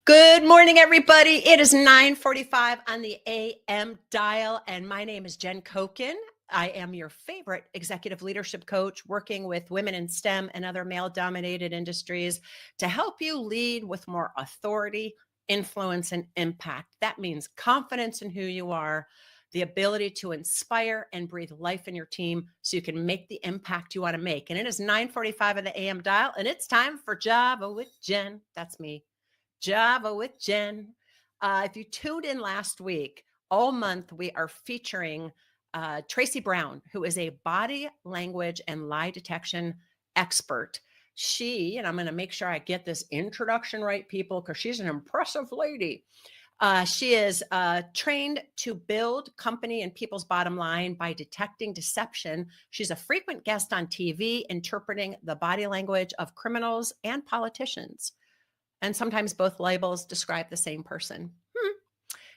Good morning, everybody. It is 9:45 on the AM dial, and my name is Jen Koken. I am your favorite executive leadership coach working with women in STEM and other male-dominated industries to help you lead with more authority, influence, and impact. That means confidence in who you are, the ability to inspire and breathe life in your team so you can make the impact you want to make. And it is 9:45 on the AM dial, and it's time for Java with Jen. That's me. Java with Jen. If you tuned in last week, all month we are featuring Traci Brown, who is a body language and lie detection expert. She, and I'm going to make sure I get this introduction right, people, because she's an impressive lady. She is trained to build company and people's bottom line by detecting deception. She's a frequent guest on TV, interpreting the body language of criminals and politicians. And sometimes both labels describe the same person.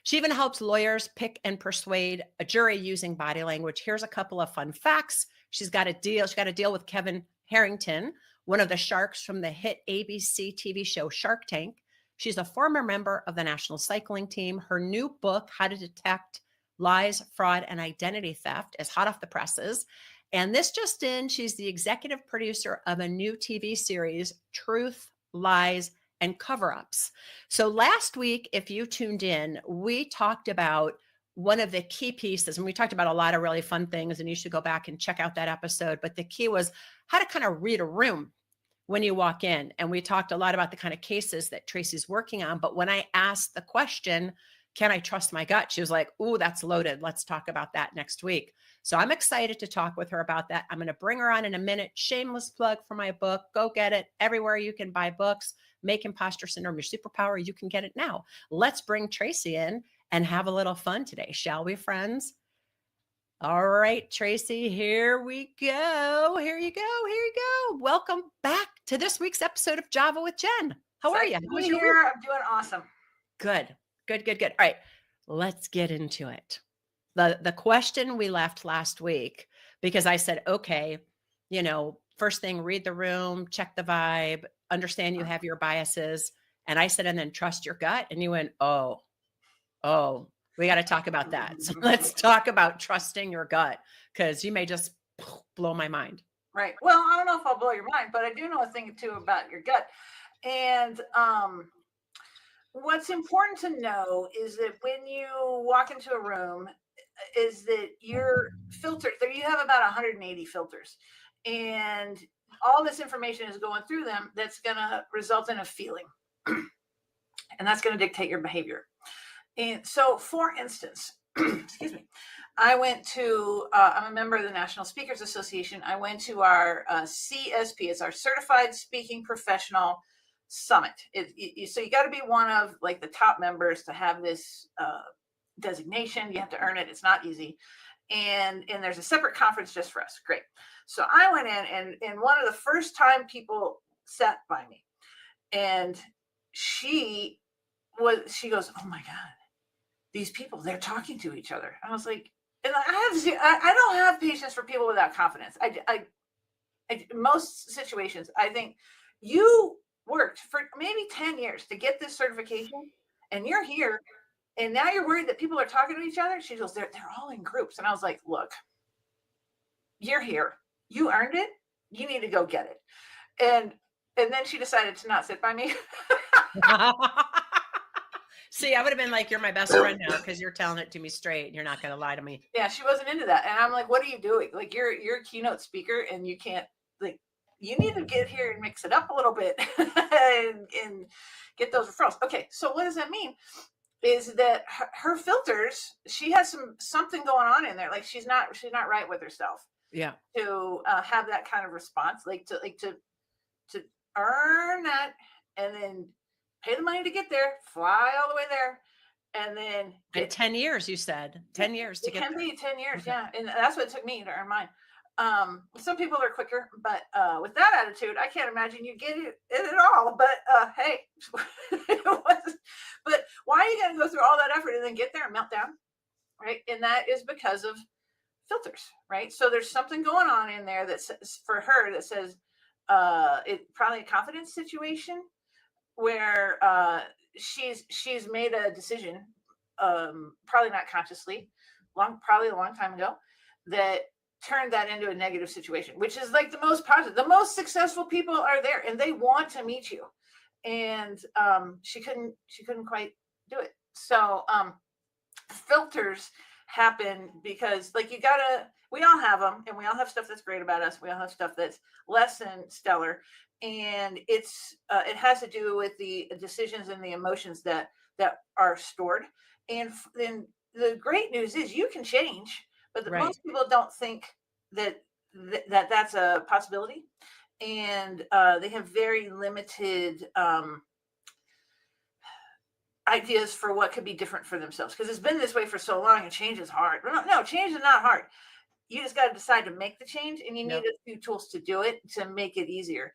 She even helps lawyers pick and persuade a jury using body language. Here's a couple of fun facts. She's got a deal with Kevin Harrington, one of the sharks from the hit ABC TV show Shark Tank. She's a former member of the national cycling team. Her new book, How to Detect Lies, Fraud, and Identity Theft, is hot off the presses. And this just in, she's the executive producer of a new TV series, Truth, Lies, and cover-ups. So last week, if you tuned in, we talked about one of the key pieces, and we talked about a lot of really fun things, and you should go back and check out that episode. But the key was how to kind of read a room when you walk in. And we talked a lot about the kind of cases that Traci's working on. But when I asked the question, can I trust my gut? She was like, ooh, that's loaded. Let's talk about that next week. So I'm excited to talk with her about that. I'm going to bring her on in a minute. Shameless plug for my book. Go get it everywhere you can buy books. Make Imposter Syndrome Your Superpower. You can get it now. Let's bring Traci in and have a little fun today, shall we, friends? All right, Traci, here we go. Here you go. Here you go. Welcome back to this week's episode of Java with Jen. How are you? I'm doing awesome. Good. All right, let's get into it. The question we left last week, because I said, okay, first thing, read the room, check the vibe, understand you have your biases. And I said, and then trust your gut. And you went, oh, we got to talk about that. So let's talk about trusting your gut, because you may just blow my mind. Right. Well, I don't know if I'll blow your mind, but I do know a thing or two about your gut. And what's important to know is that when you walk into a room, is that your filter, you have about 180 filters. And all this information is going through them that's going to result in a feeling. And that's going to dictate your behavior. And so, for instance, excuse me, I went to, I'm a member of the National Speakers Association. I went to our CSP, it's our Certified Speaking Professional Summit. So you got to be one of like the top members to have this designation. You have to earn it. It's not easy. And there's a separate conference just for us. Great. So I went in, and one of the first time people sat by me, and she goes, oh my God, these people, they're talking to each other. I was like, and I don't have patience for people without confidence. I most situations, I think you worked for maybe 10 years to get this certification, and you're here, and now you're worried that people are talking to each other. She goes, they're all in groups. And I was like, look, you're here. You earned it. You need to go get it. And then she decided to not sit by me. See, I would have been like, you're my best friend now because you're telling it to me straight and you're not going to lie to me. Yeah, she wasn't into that. And I'm like, what are you doing? Like, you're a keynote speaker, and you can't, like, you need to get here and mix it up a little bit and get those referrals. Okay, so what does that mean? Is that her filters, she has something going on in there. Like, she's not right with herself. Yeah. To have that kind of response, to earn that, and then pay the money to get there, fly all the way there, and then in 10 years, you said 10 years to get there. It can be 10 years, okay. Yeah, and that's what it took me to earn mine. Some people are quicker, but with that attitude, I can't imagine you get it at all. But hey, but why are you going to go through all that effort and then get there and melt down, right? And that is because of filters, right? So there's something going on in there that's for her that says it's probably a confidence situation where she's made a decision, probably not consciously, probably a long time ago, that turned that into a negative situation, which is like the most positive. The most successful people are there, and they want to meet you. And she couldn't quite do it. So filters happen because, like, we all have them, and we all have stuff that's great about us. We all have stuff that's less than stellar, and it has to do with the decisions and the emotions that are stored. And then the great news is you can change, but Right. most people don't think that that's a possibility, and they have very limited ideas for what could be different for themselves, because it's been this way for so long, and change is hard. No, change is not hard. You just got to decide to make the change, and you need a few tools to do it, to make it easier.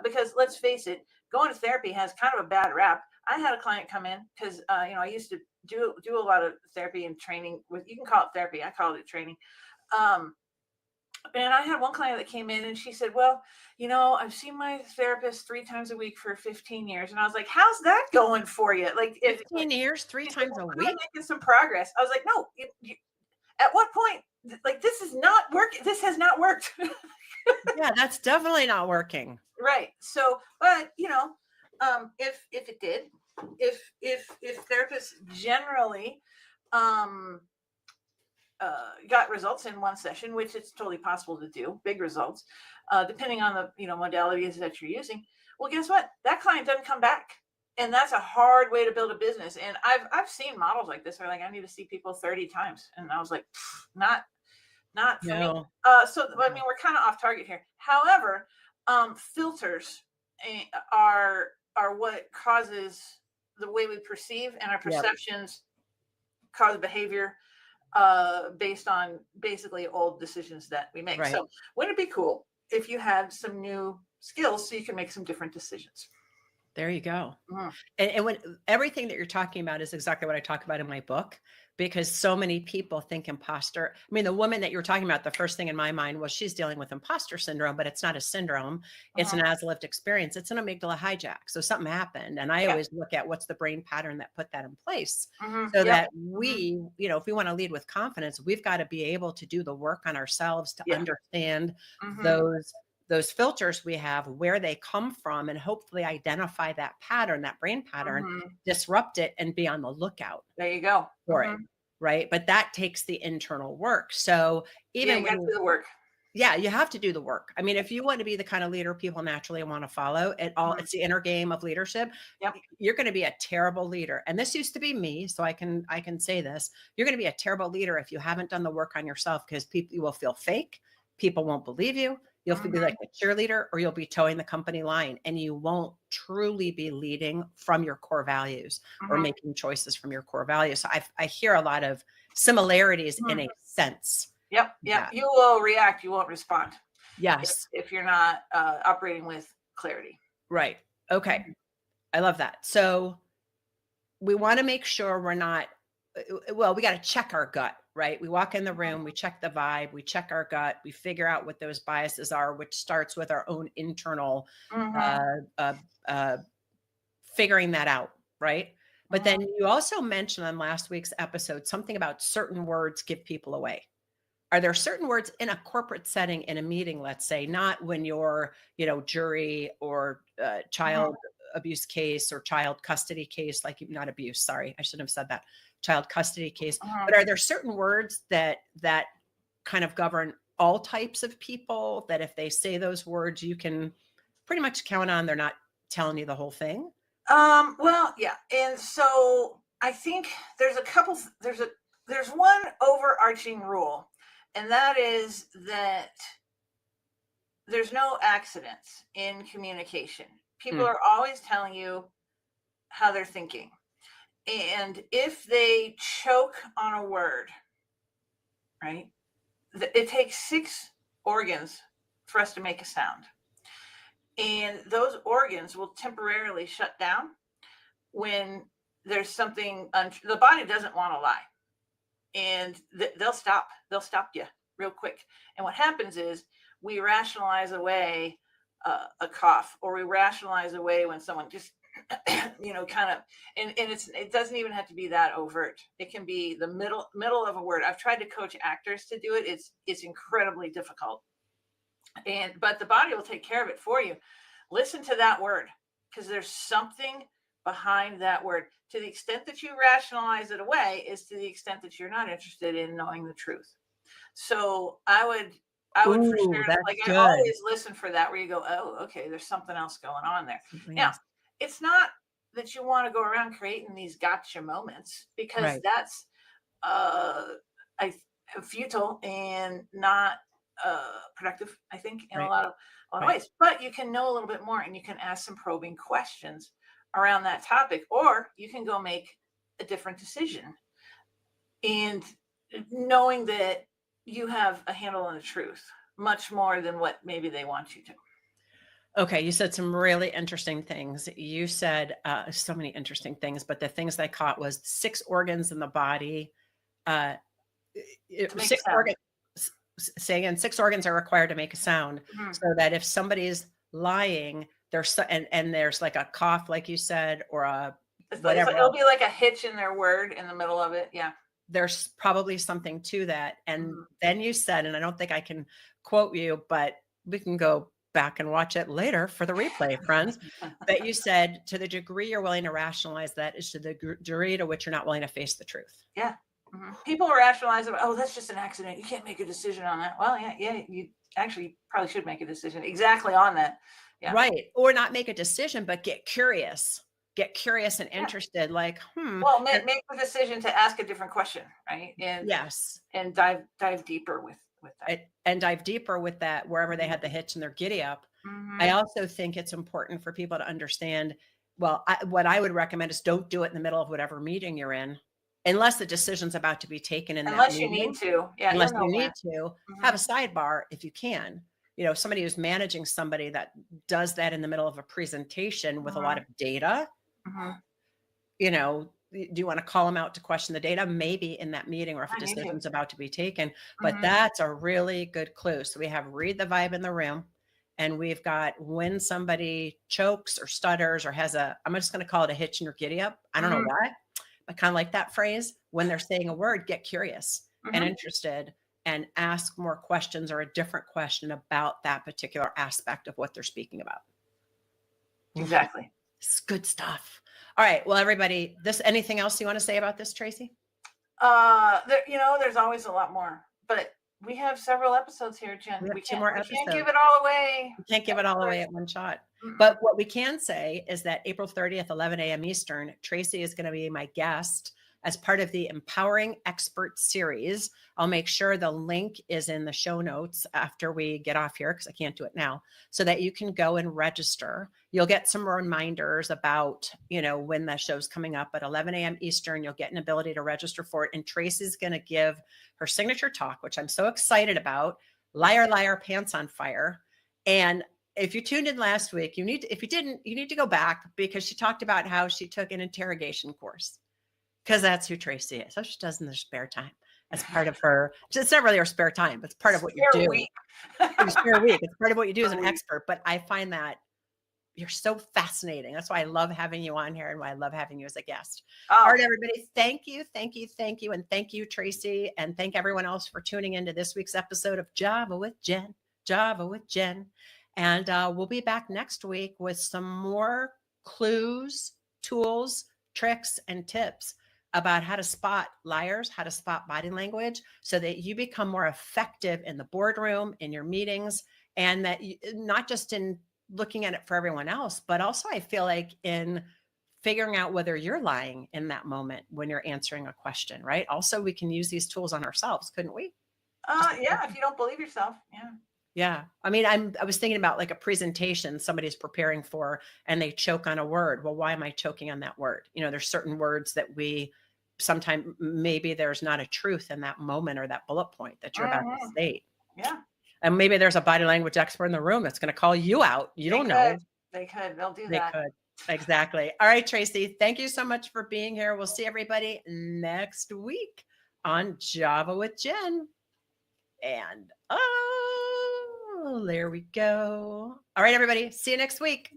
Because let's face it, going to therapy has kind of a bad rap. I had a client come in because I used to do a lot of therapy and training with, you can call it therapy, I called it training. And I had one client that came in, and she said, well, I've seen my therapist 3 times a week for 15 years. And I was like, how's that going for you? Like, 15 years, 3 times a week? Making some progress. I was like, no, at what point, like, this is not working. This has not worked. Yeah, that's definitely not working. Right. So, but if it did, if therapists generally got results in one session, which it's totally possible to do, big results, depending on the modalities that you're using, well, guess what? That client doesn't come back. And that's a hard way to build a business. And I've seen models like this where, like, I need to see people 30 times. And I was like, not for me. So I mean, we're kind of off target here. However, filters are what causes the way we perceive, and our perceptions cause behavior based on basically old decisions that we make. Right. So wouldn't it be cool if you had some new skills so you can make some different decisions? There you go. And when everything that you're talking about is exactly what I talk about in my book, because so many people think imposter. I mean, the woman that you were talking about, the first thing in my mind was she's dealing with imposter syndrome, but it's not a syndrome. It's an as-lived experience. It's an amygdala hijack. So something happened. And I always look at what's the brain pattern that put that in place, so that we, if we want to lead with confidence, we've got to be able to do the work on ourselves to understand those filters we have, where they come from, and hopefully identify that pattern, that brain pattern, disrupt it, and be on the lookout. There you go. For it. Right. But that takes the internal work. So even when you do the work. Yeah, you have to do the work. I mean, if you want to be the kind of leader people naturally want to follow, it's the inner game of leadership. You're going to be a terrible leader. And this used to be me, so I can say this. You're going to be a terrible leader if you haven't done the work on yourself, because you will feel fake. People won't believe you. You'll be like a cheerleader, or you'll be towing the company line, and you won't truly be leading from your core values or making choices from your core values. So I hear a lot of similarities in a sense. Yep. You will react. You won't respond. Yes. If you're not operating with clarity. Right. Okay. I love that. So we want to make sure we're not, we got to check our gut, right? We walk in the room, we check the vibe, we check our gut, we figure out what those biases are, which starts with our own internal figuring that out, right? But then you also mentioned on last week's episode something about certain words give people away. Are there certain words in a corporate setting, in a meeting, let's say, not when you're, jury or child abuse case or child custody case, like not abuse, sorry, I shouldn't have said that, child custody case. But are there certain words that kind of govern all types of people, that if they say those words, you can pretty much count on they're not telling you the whole thing? Well, yeah. And so I think there's there's one overarching rule, and that is that there's no accidents in communication. People are always telling you how they're thinking. And if they choke on a word, right, it takes 6 organs for us to make a sound. And those organs will temporarily shut down when there's something, the body doesn't want to lie. And they'll stop you real quick. And what happens is we rationalize away a cough, or we rationalize away when someone just kind of, and it doesn't even have to be that overt. It can be the middle of a word. I've tried to coach actors to do it. It's incredibly difficult. But the body will take care of it for you. Listen to that word, because there's something behind that word. To the extent that you rationalize it away is to the extent that you're not interested in knowing the truth. So I would for Ooh, sure, that's like, I good. always listen for that, where you go, oh, okay, there's something else going on there. Something Now, else. it's not that you want to go around creating these gotcha moments, because Right. that's uh I futile and not productive, I think, in Right. a lot of Right. ways. But you can know a little bit more, and you can ask some probing questions around that topic, or you can go make a different decision, and knowing that you have a handle on the truth much more than what maybe they want you to. Okay, you said some really interesting things. You said so many interesting things, but the things I caught was 6 organs in the body. Uh, To make a six sound. organs. Say again, 6 organs are required to make a sound, Mhm. so that if somebody's lying, there's and there's like a cough, like you said, or a whatever It'll else, be like a hitch in their word in the middle of it. Yeah. there's probably something to that. And Mhm. then you said, and I don't think I can quote you, but we can go back and watch it later for the replay, friends. But you said, to the degree you're willing to rationalize that is to the degree to which you're not willing to face the truth. Yeah. People rationalize it. Oh, that's just an accident. You can't make a decision on that. Well, yeah. You actually probably should make a decision exactly on that. Yeah. Right. Or not make a decision, but get curious. Get curious and Yeah. interested, like, Well, and make the decision to ask a different question, right? yes. And dive deeper with that. And dive deeper with that wherever they Mhm. had the hitch in their giddy up. I Mhm. also think it's important for people to understand, well, what I would recommend is don't do it in the middle of whatever meeting you're in, unless the decision's about to be taken in that Unless you need meeting. to. Yeah, Unless you'll you know need when. to, have a Mhm. sidebar if you can. Somebody who's managing somebody that does that in the middle of a presentation with a lot Mhm. of data, Mhm. do you want to call them out to question the data? Maybe in that meeting, or if a I need to. decision's about to be taken. But Mhm. that's a really good clue. So we have read the vibe in the room, and we've got when somebody chokes or stutters or has I'm just going to call it a hitch in your giddy up. I don't know Mhm. why, but kind of like that phrase. When they're saying a word, get curious and Mhm. interested and ask more questions or a different question about that particular aspect of what they're speaking about. Oof. Exactly. It's good stuff. All right. Well, everybody, anything else you want to say about this, Traci? There's always a lot more, but we have several episodes here, Jen. We have We 2 can't more we can't episodes. give it all away. We can't give Of it all away course. at one shot. Mm-mm. But what we can say is that April 30th, 11 a.m. Eastern, Traci is going to be my guest as part of the Empowering Expert series. I'll make sure the link is in the show notes after we get off here, because I can't do it now, so that you can go and register. You'll get some reminders about, when the show's coming up at 11 a.m. Eastern. You'll get an ability to register for it. And Traci's going to give her signature talk, which I'm so excited about. Liar, liar, pants on fire. And if you tuned in last week, if you didn't, you need to go back, because she talked about how she took an interrogation course, because that's who Traci is. So she does in her spare time. As part of her, it's not really her spare time, but it's part of what you Spare do. week. Your spare week. It's part of what you do as Spare an week. expert. But I find that you're so fascinating. That's why I love having you on here, and why I love having you as a guest. All Oh, right, everybody. Thank you. Thank you. Thank you. And thank you, Traci. And thank everyone else for tuning into this week's episode of Java with Jen. Java with Jen. And we'll be back next week with some more clues, tools, tricks, and tips about how to spot liars, how to spot body language, so that you become more effective in the boardroom, in your meetings, and that not just in looking at it for everyone else, but also I feel like in figuring out whether you're lying in that moment when you're answering a question, right? Also, we can use these tools on ourselves, couldn't we? yeah. If you don't believe yourself, yeah. Yeah. I mean, I was thinking about like a presentation somebody's preparing for, and they choke on a word. Well, why am I choking on that word? There's certain words that we sometimes, maybe there's not a truth in that moment or that bullet point that you're about to Mhm. state. Yeah. And maybe there's a body language expert in the room that's going to call you out. You They don't could. know. They could. They'll do They that. could. Exactly. All right, Traci, thank you so much for being here. We'll see everybody next week on Java with Jen. And oh, there we go. All right, everybody. See you next week.